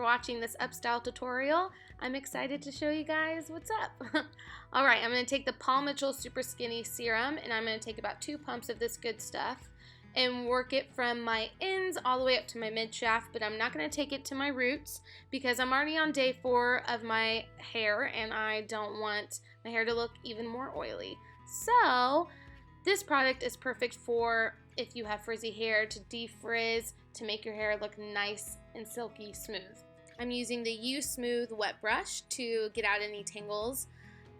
watching this upstyle tutorial. I'm excited to show you guys what's up. Alright, I'm going to take the Paul Mitchell Super Skinny Serum, and I'm going to take about 2 pumps of this good stuff and work it from my ends all the way up to my mid shaft, but I'm not going to take it to my roots because I'm already on day 4 of my hair and I don't want my hair to look even more oily. So this product is perfect for if you have frizzy hair, to defrizz, to make your hair look nice and silky smooth. I'm using the U-Smooth wet brush to get out any tangles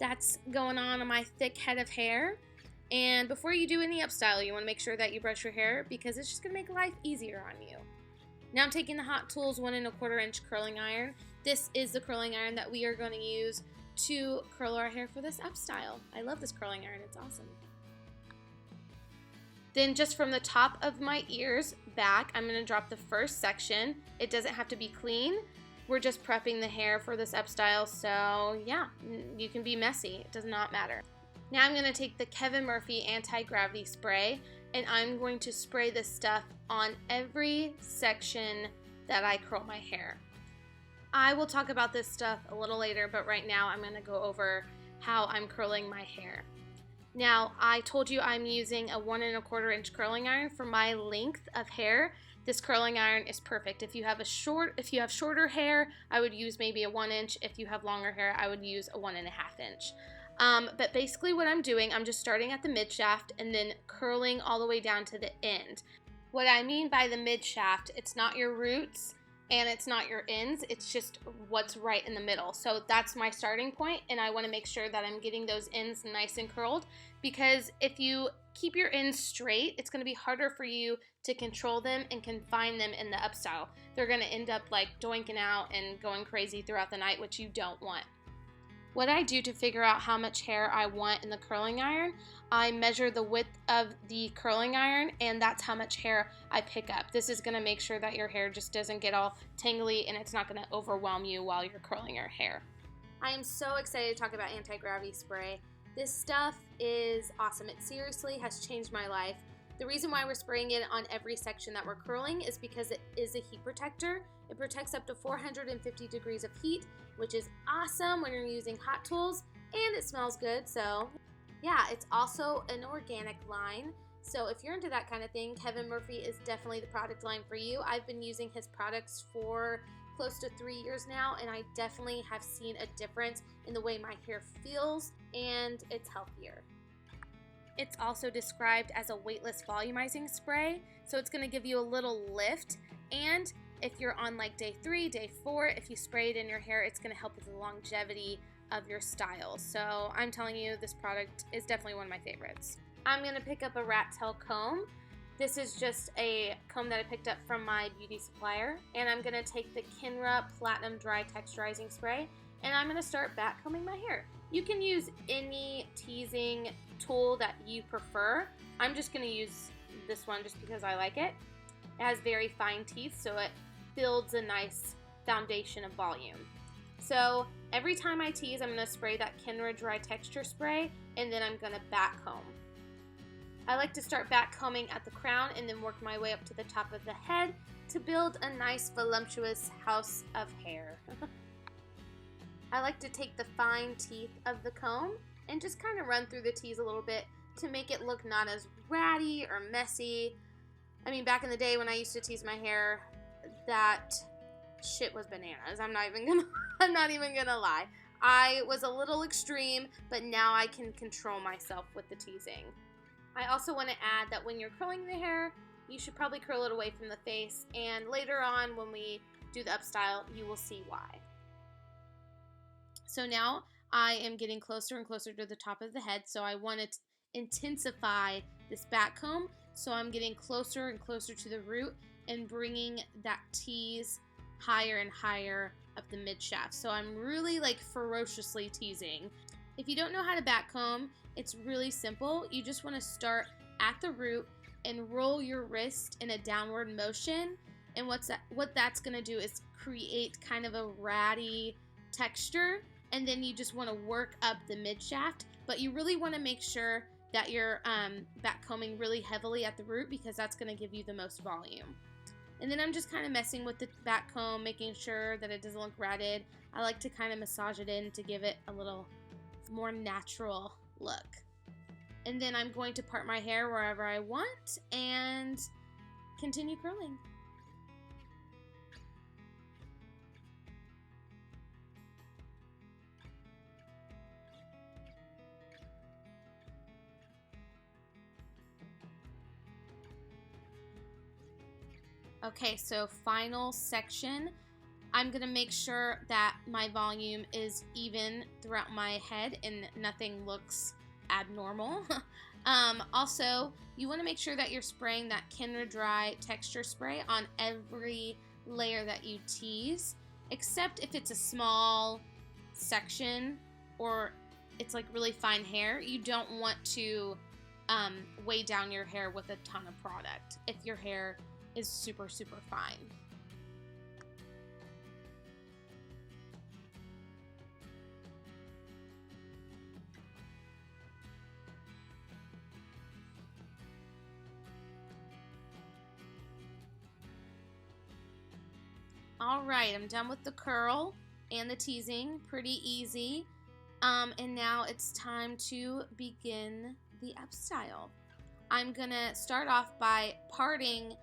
that's going on my thick head of hair. And before you do any upstyle, you want to make sure that you brush your hair because it's just going to make life easier on you. Now I'm taking the Hot Tools 1 1/4 inch curling iron. This is the curling iron that we are going to use to curl our hair for this upstyle. I love this curling iron, it's awesome. Then just from the top of my ears back, I'm going to drop the first section. It doesn't have to be clean. We're just prepping the hair for this upstyle, so yeah, you can be messy. It does not matter. Now I'm going to take the Kevin Murphy Anti-Gravity Spray, and I'm going to spray this stuff on every section that I curl my hair. I will talk about this stuff a little later, but right now I'm going to go over how I'm curling my hair. Now, I told you I'm using a 1 1/4 inch curling iron for my length of hair. This curling iron is perfect. If you have shorter hair, I would use maybe a 1 inch. If you have longer hair, I would use a 1 1/2 inch. But basically what I'm doing, I'm just starting at the mid shaft and then curling all the way down to the end. What I mean by the mid shaft, it's not your roots and it's not your ends, it's just what's right in the middle. So that's my starting point, and I want to make sure that I'm getting those ends nice and curled, because if you keep your ends straight, it's going to be harder for you to control them and confine them in the upstyle. They're going to end up like doinking out and going crazy throughout the night, which you don't want. What I do to figure out how much hair I want in the curling iron, I measure the width of the curling iron, and that's how much hair I pick up. This is going to make sure that your hair just doesn't get all tangly and it's not going to overwhelm you while you're curling your hair. I am so excited to talk about anti-gravity spray. This stuff is awesome. It seriously has changed my life. The reason why we're spraying it on every section that we're curling is because it is a heat protector. It protects up to 450 degrees of heat, which is awesome when you're using hot tools, and it smells good. So yeah, it's also an organic line. So if you're into that kind of thing, Kevin Murphy is definitely the product line for you. I've been using his products for close to 3 years now, and I definitely have seen a difference in the way my hair feels, and it's healthier. It's also described as a weightless volumizing spray, so it's going to give you a little lift, and if you're on like day 3, day 4, if you spray it in your hair, it's going to help with the longevity of your style. So I'm telling you, this product is definitely one of my favorites. I'm going to pick up a Rattail comb. This is just a comb that I picked up from my beauty supplier, and I'm going to take the KENRA Platinum Dry Texturizing Spray, and I'm going to start back combing my hair. You can use any teasing tool that you prefer. I'm just going to use this one just because I like it. It has very fine teeth, so it builds a nice foundation of volume. So every time I tease, I'm going to spray that KENRA Dry Texture Spray, and then I'm going to back comb. I like to start back combing at the crown and then work my way up to the top of the head to build a nice voluptuous house of hair. I like to take the fine teeth of the comb and just kind of run through the tease a little bit to make it look not as ratty or messy. I mean, back in the day when I used to tease my hair, that shit was bananas. I'm not even gonna lie. I was a little extreme, but now I can control myself with the teasing. I also want to add that when you're curling the hair, you should probably curl it away from the face, and later on when we do the upstyle, you will see why. So now I am getting closer and closer to the top of the head, so I want to intensify this back comb, so I'm getting closer and closer to the root and bringing that tease higher and higher up the mid shaft. So I'm really like ferociously teasing. If you don't know how to back comb, it's really simple. You just want to start at the root and roll your wrist in a downward motion, and what that's going to do is create kind of a ratty texture, and then you just want to work up the mid shaft, but you really want to make sure that you're back combing really heavily at the root because that's going to give you the most volume. And then I'm just kind of messing with the back comb, making sure that it doesn't look ratted. I like to kind of massage it in to give it a little more natural look. And then I'm going to part my hair wherever I want and continue curling. Okay, so final section. I'm gonna make sure that my volume is even throughout my head and nothing looks abnormal. Also, you wanna make sure that you're spraying that KENRA Dry Texture Spray on every layer that you tease, except if it's a small section or it's like really fine hair. You don't want to weigh down your hair with a ton of product if your hair is super, super fine. All right, I'm done with the curl and the teasing, pretty easy. And now it's time to begin the up style. I'm gonna start off by parting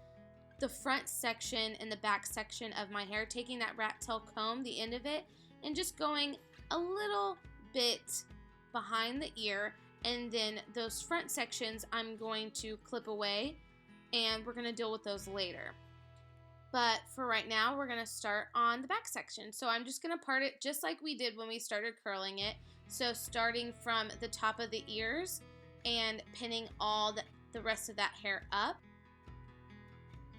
the front section and the back section of my hair, taking that Rattail comb, the end of it, and just going a little bit behind the ear, and then those front sections I'm going to clip away, and we're gonna deal with those later. But for right now, we're gonna start on the back section. So I'm just gonna part it just like we did when we started curling it. So starting from the top of the ears and pinning all the rest of that hair up.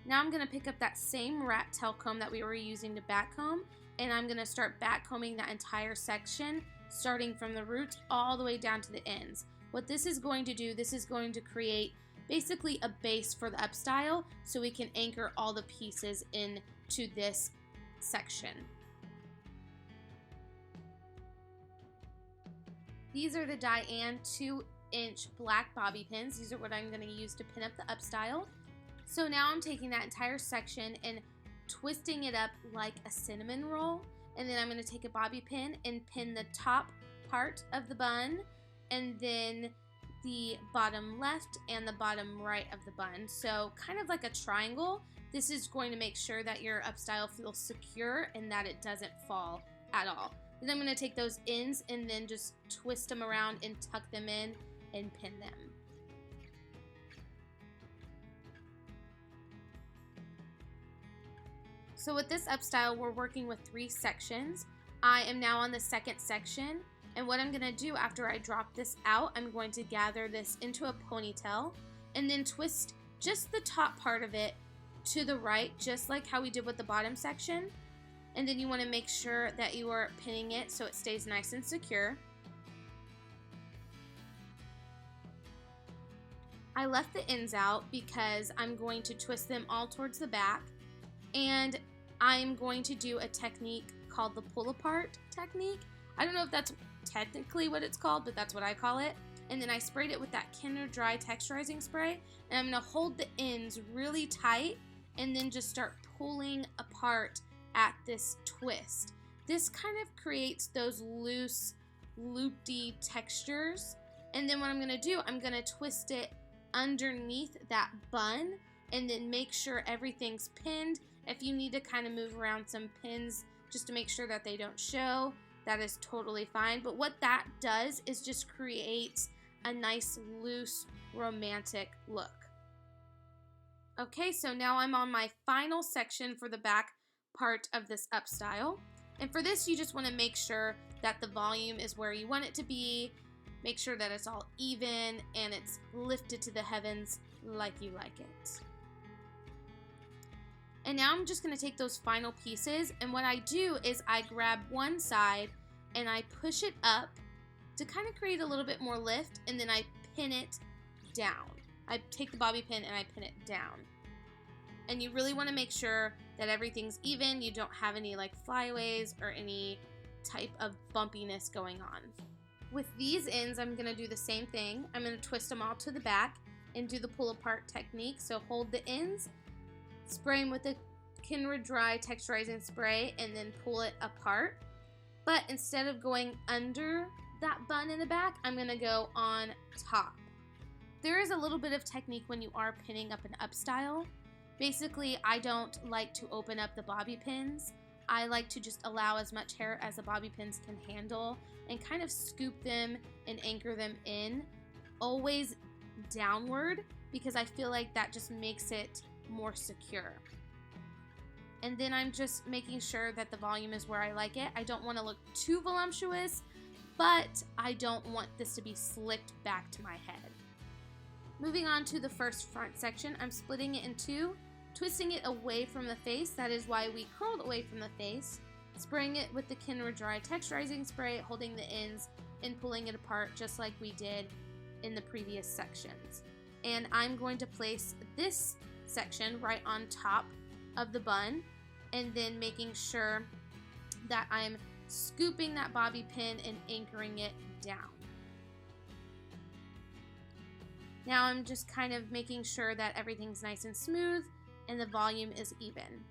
Now I'm gonna pick up that same Rattail comb that we were using to back comb, and I'm gonna start back combing that entire section, starting from the roots all the way down to the ends. What this is going to do, this is going to create basically a base for the up style, so we can anchor all the pieces into this section. These are the Diane 2-inch black bobby pins. These are what I'm gonna use to pin up the up style. So now I'm taking that entire section and twisting it up like a cinnamon roll, and then I'm going to take a bobby pin and pin the top part of the bun, and then the bottom left and the bottom right of the bun. So kind of like a triangle. This is going to make sure that your up style feels secure and that it doesn't fall at all. Then I'm going to take those ends and then just twist them around and tuck them in and pin them. So with this up style, we're working with 3 sections. I am now on the second section, and what I'm gonna do after I drop this out, I'm going to gather this into a ponytail and then twist just the top part of it to the right, just like how we did with the bottom section. And then you wanna make sure that you are pinning it so it stays nice and secure. I left the ends out because I'm going to twist them all towards the back, and I'm going to do a technique called the pull apart technique. I don't know if that's technically what it's called, but that's what I call it. And then I sprayed it with that KENRA Dry Texturizing Spray, and I'm gonna hold the ends really tight and then just start pulling apart at this twist. This kind of creates those loose, loopy textures. And then what I'm gonna do, I'm gonna twist it underneath that bun and then make sure everything's pinned. If you need to kind of move around some pins just to make sure that they don't show, that is totally fine. But what that does is just creates a nice, loose, romantic look. Okay, so now I'm on my final section for the back part of this up style. And for this, you just want to make sure that the volume is where you want it to be. Make sure that it's all even and it's lifted to the heavens like you like it. And now I'm just going to take those final pieces, and what I do is I grab one side and I push it up to kind of create a little bit more lift, and then I pin it down. I take the bobby pin and I pin it down. And you really want to make sure that everything's even, you don't have any like flyaways or any type of bumpiness going on. With these ends, I'm going to do the same thing. I'm going to twist them all to the back and do the pull apart technique. So hold the ends, spray them with the KENRA dry texturizing spray, and then pull it apart. But instead of going under that bun in the back, I'm going to go on top. There is a little bit of technique when you are pinning up an up style. Basically, I don't like to open up the bobby pins. I like to just allow as much hair as the bobby pins can handle and kind of scoop them and anchor them in, always downward, because I feel like that just makes it more secure. And then I'm just making sure that the volume is where I like it. I don't want to look too voluptuous, but I don't want this to be slicked back to my head. Moving on to the first front section, I'm splitting it in two, twisting it away from the face. That is why we curled away from the face. Spraying it with the KENRA dry texturizing spray, holding the ends and pulling it apart just like we did in the previous sections. And I'm going to place this section right on top of the bun, and then making sure that I'm scooping that bobby pin and anchoring it down. Now I'm just kind of making sure that everything's nice and smooth and the volume is even.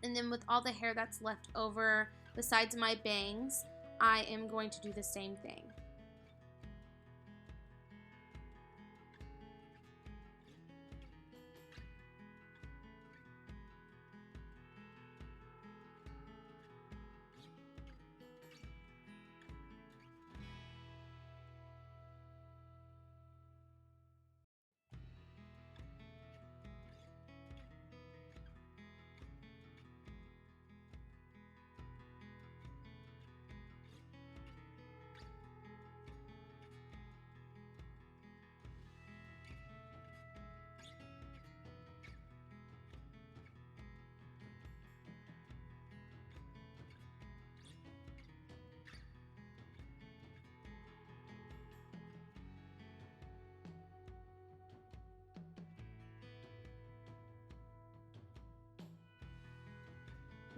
And then with all the hair that's left over, besides my bangs, I am going to do the same thing.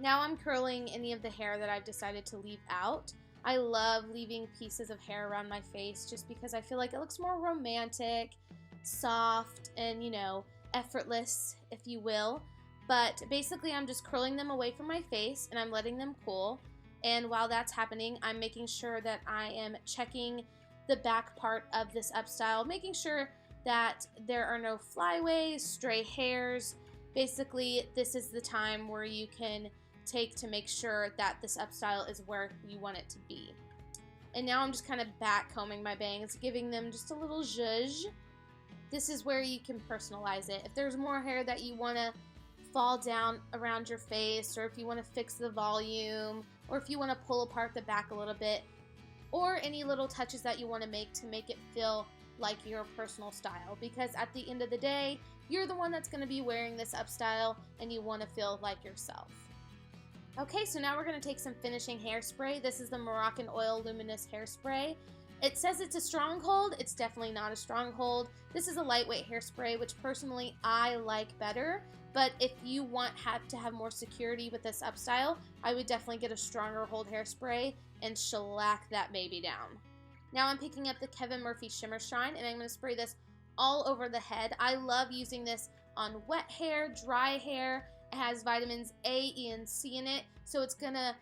Now I'm curling any of the hair that I've decided to leave out. I love leaving pieces of hair around my face just because I feel like it looks more romantic, soft, and, you know, effortless, if you will. But basically I'm just curling them away from my face and I'm letting them cool. And while that's happening, I'm making sure that I am checking the back part of this up style, making sure that there are no flyaways, stray hairs. Basically, this is the time where you can take to make sure that this up style is where you want it to be. And now I'm just kind of back combing my bangs, giving them just a little zhuzh. This is where you can personalize it. If there's more hair that you want to fall down around your face, or if you want to fix the volume, or if you want to pull apart the back a little bit, or any little touches that you want to make it feel like your personal style, because at the end of the day, you're the one that's going to be wearing this up style and you want to feel like yourself. Okay, so now we're going to take some finishing hairspray. This is the Moroccan Oil Luminous Hairspray. It says it's a stronghold. It's definitely not a stronghold. This is a lightweight hairspray, which personally I like better. But if you want to have more security with this up style, I would definitely get a stronger hold hairspray and shellac that baby down. Now I'm picking up the Kevin Murphy Shimmer Shine, and I'm going to spray this all over the head. I love using this on wet hair, dry hair. It has vitamins A, E, and C in it, so it's going to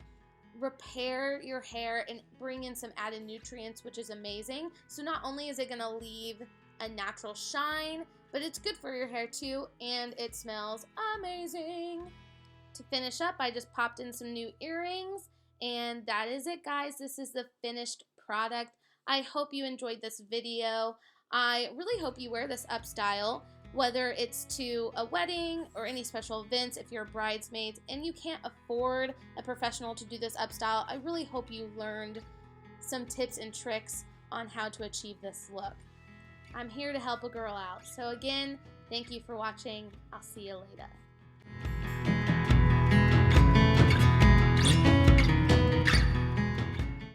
repair your hair and bring in some added nutrients, which is amazing. So not only is it going to leave a natural shine, but it's good for your hair too, and it smells amazing. To finish up, I just popped in some new earrings, and that is it, guys. This is the finished product. I hope you enjoyed this video. I really hope you wear this up style, whether it's to a wedding or any special events. If you're a bridesmaid and you can't afford a professional to do this up style, I really hope you learned some tips and tricks on how to achieve this look. I'm here to help a girl out. So again, thank you for watching. I'll see you later.